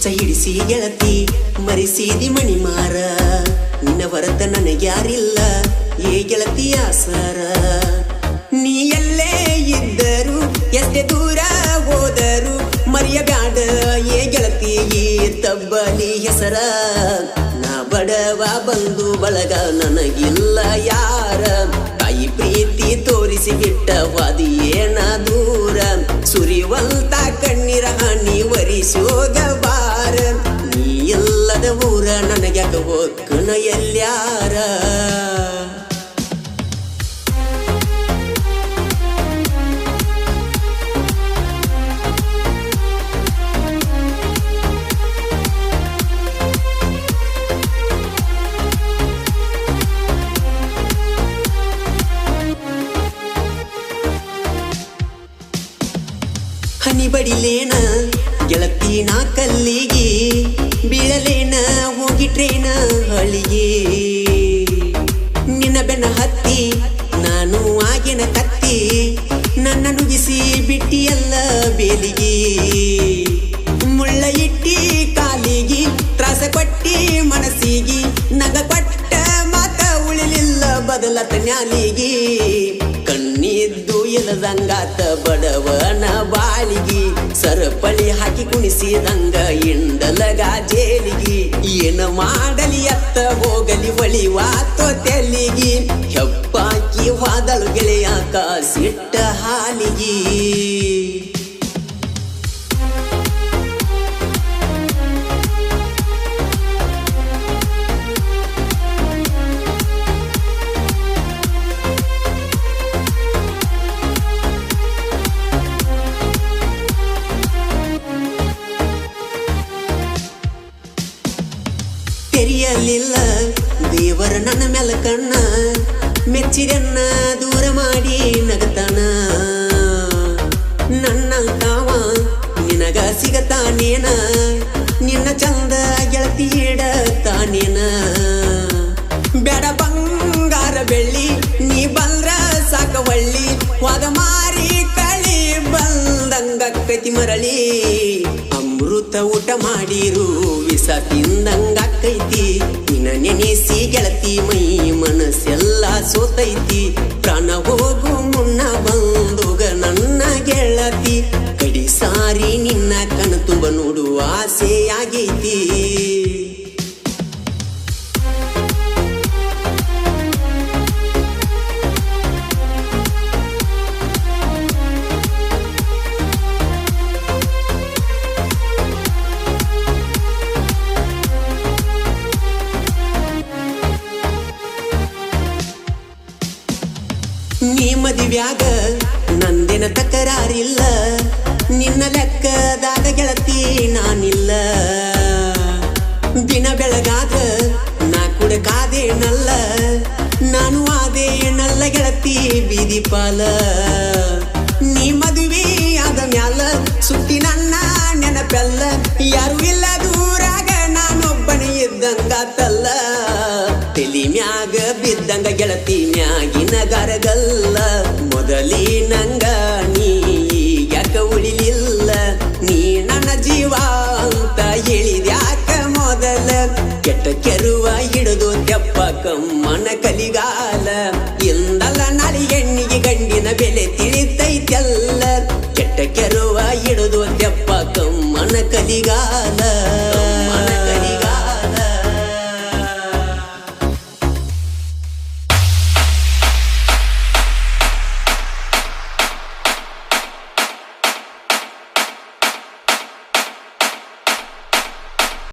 ಹುಚ್ಚ ಹಿಡಿಸಿ ಗೆಳತಿ ಮರಿಸಿದಿ ಮಣಿ ಮಾರ ನಿನ್ನ ಹೊರತ ನನಗ್ಯಾರಿಲ್ಲ ಏ ಗೆಳತಿಯ ಸಾರ ನೀ ಎಲ್ಲೇ ಇದ್ದರು ಎಷ್ಟೇ ದೂರ ಹೋದರು ಮರೆಯಬ್ಯಾಡ ಏ ಗೆಳತಿ ಈ ತಬ್ಬಲಿ ಹೆಸರ ನಾ ಬಡವ ಬಂದು ಬಳಗ ನನಗಿಲ್ಲ ಯಾರ ತಾಯಿ ಪ್ರೀತಿ ತೋರಿಸಿ ಬಿಟ್ಟ ವಾದಿಯೇನ ದೂರ ಸುರಿವಂತ ಕಣ್ಣೀರ ಹನಿ ವರಿಸೋಗ ಬಾರ ನೀ ಇಲ್ಲದ ಊರ ನನಗ್ಯಾಕ ಹೋಗ್ಕನ ಎಲ್ಯಾರ ಹನಿ ಬಡಿಲೇನ ಗೆಳತಿ ನಾ ಕಲ್ಲಿಗೆ ಬೀಳಲೇನ ಹೋಗಿ ಟ್ರೇನ ಹಳಿಗೆ ನಿನ್ನ ಬೆನ್ನ ಹತ್ತಿ ನಾನು ಆಗಿನ ಕತ್ತಿ ನನ್ನ ನುಗ್ಗಿಸಿ ಬಿಟ್ಟಿಯಲ್ಲ ಬೇಲಿಗೆ ಮುಳ್ಳ ಇಟ್ಟಿ ಕಾಲಿಗೆ ತ್ರಾಸ ಕೊಟ್ಟಿ ಮನಸ್ಸಿಗೆ ನಗ ಕೊಟ್ಟ ಮಾತ ಉಳಿಲಿಲ್ಲ ಬದಲತ ನ್ಯಾಲಿಗೆ ಕಣ್ಣಿದ್ದು ಎಲದಂಗಾತ ಬಡವನ ಬಾಳಿಗೆ ಸರಪಳಿ ಹಾಕಿ ಕುಣಿಸಿದಂಗ ಇಂಡಲಗ ಜೇಲಿಗೆ ಏನ ಮಾಡಲಿ ಅತ್ತ ಹೋಗಲಿ ಒಳಿವಾತೋ ತೆಲಿಗೆ ಹೆಪ್ಪಾಕಿ ವಾದಳು ಗೆಳೆಯ ಕಾಸಿಟ್ಟ ಹಾಲಿಗೆ ತೆರೆಯಲಿಲ್ಲ ದೇವರ ನನ್ನ ಮೇಲ ಕಣ್ಣ ಮೆಚ್ಚಿರನ್ನ ದೂರ ಮಾಡಿ ನಗತಾನ ನನ್ನಂತಾವ ನಿನಗ ಸಿಗತಾನೇನ ನಿನ್ನ ಚಂದ ಗೆಳತಿ ಇಡತಾನೇನ ಬೇಡ ಬಂಗಾರ ಬೆಳ್ಳಿ ನೀ ಬಂದ್ರ ಸಾಕವಳ್ಳಿ ವಾದ ಮಾರಿ ಕಳಿ ಬಂದಂಗಕ್ಕೈತಿ ಮರಳಿ ಅಮೃತ ಊಟ ಮಾಡಿರು ವಿಷ ತಿಂದಂಗಕ್ಕೈತಿ ನಿನ್ನ ನೆನೆಸಿ ಗೆಳತಿ ಮೈ ಮನಸ್ಸೆಲ್ಲ ಸೋತೈತಿ ಪ್ರಾಣ ಹೋಗು ಮುನ್ನ ಬಂದುಗ ನನ್ನ ಗೆಳತಿ ಕಡಿ ಸಾರಿ ನಿನ್ನ ಕಣ ತುಂಬ ನೋಡುವ ಆಸೆಯಾಗೈತಿ ನೀ ಮದುವ್ಯಾಗ ನಂದಿನ ತಕರಾರಿಲ್ಲ ನಿನ್ನ ಲೆಕ್ಕದಾಗ ಗೆಳತಿ ನಾನಿಲ್ಲ ದಿನ ಬೆಳಗಾದ ನಾ ಕೂಡ ಕಾದೇನಲ್ಲ ನಾನು ಆದೇನಲ್ಲ ಗೆಳತಿ ಬೀದಿ ಪಾಲ ನೀ ಮದುವೆ ಆದ ಮ್ಯಾಲ ಸುತ್ತಿ ನನ್ನ ನೆನಪೆಲ್ಲ ಯಾರು ಇಲ್ಲ ದೂರಾಗ ನಾನೊಬ್ಬನೇ ಇದ್ದಂಗಾತಲ್ಲ ತೆಲಿ ಮ್ಯಾಗ ಬಿದ್ದಂಗ ಗೆಳತಿ ಮ್ಯಾಗಿನ ಗರಗಲ್ಲ ಮೊದಲಿನ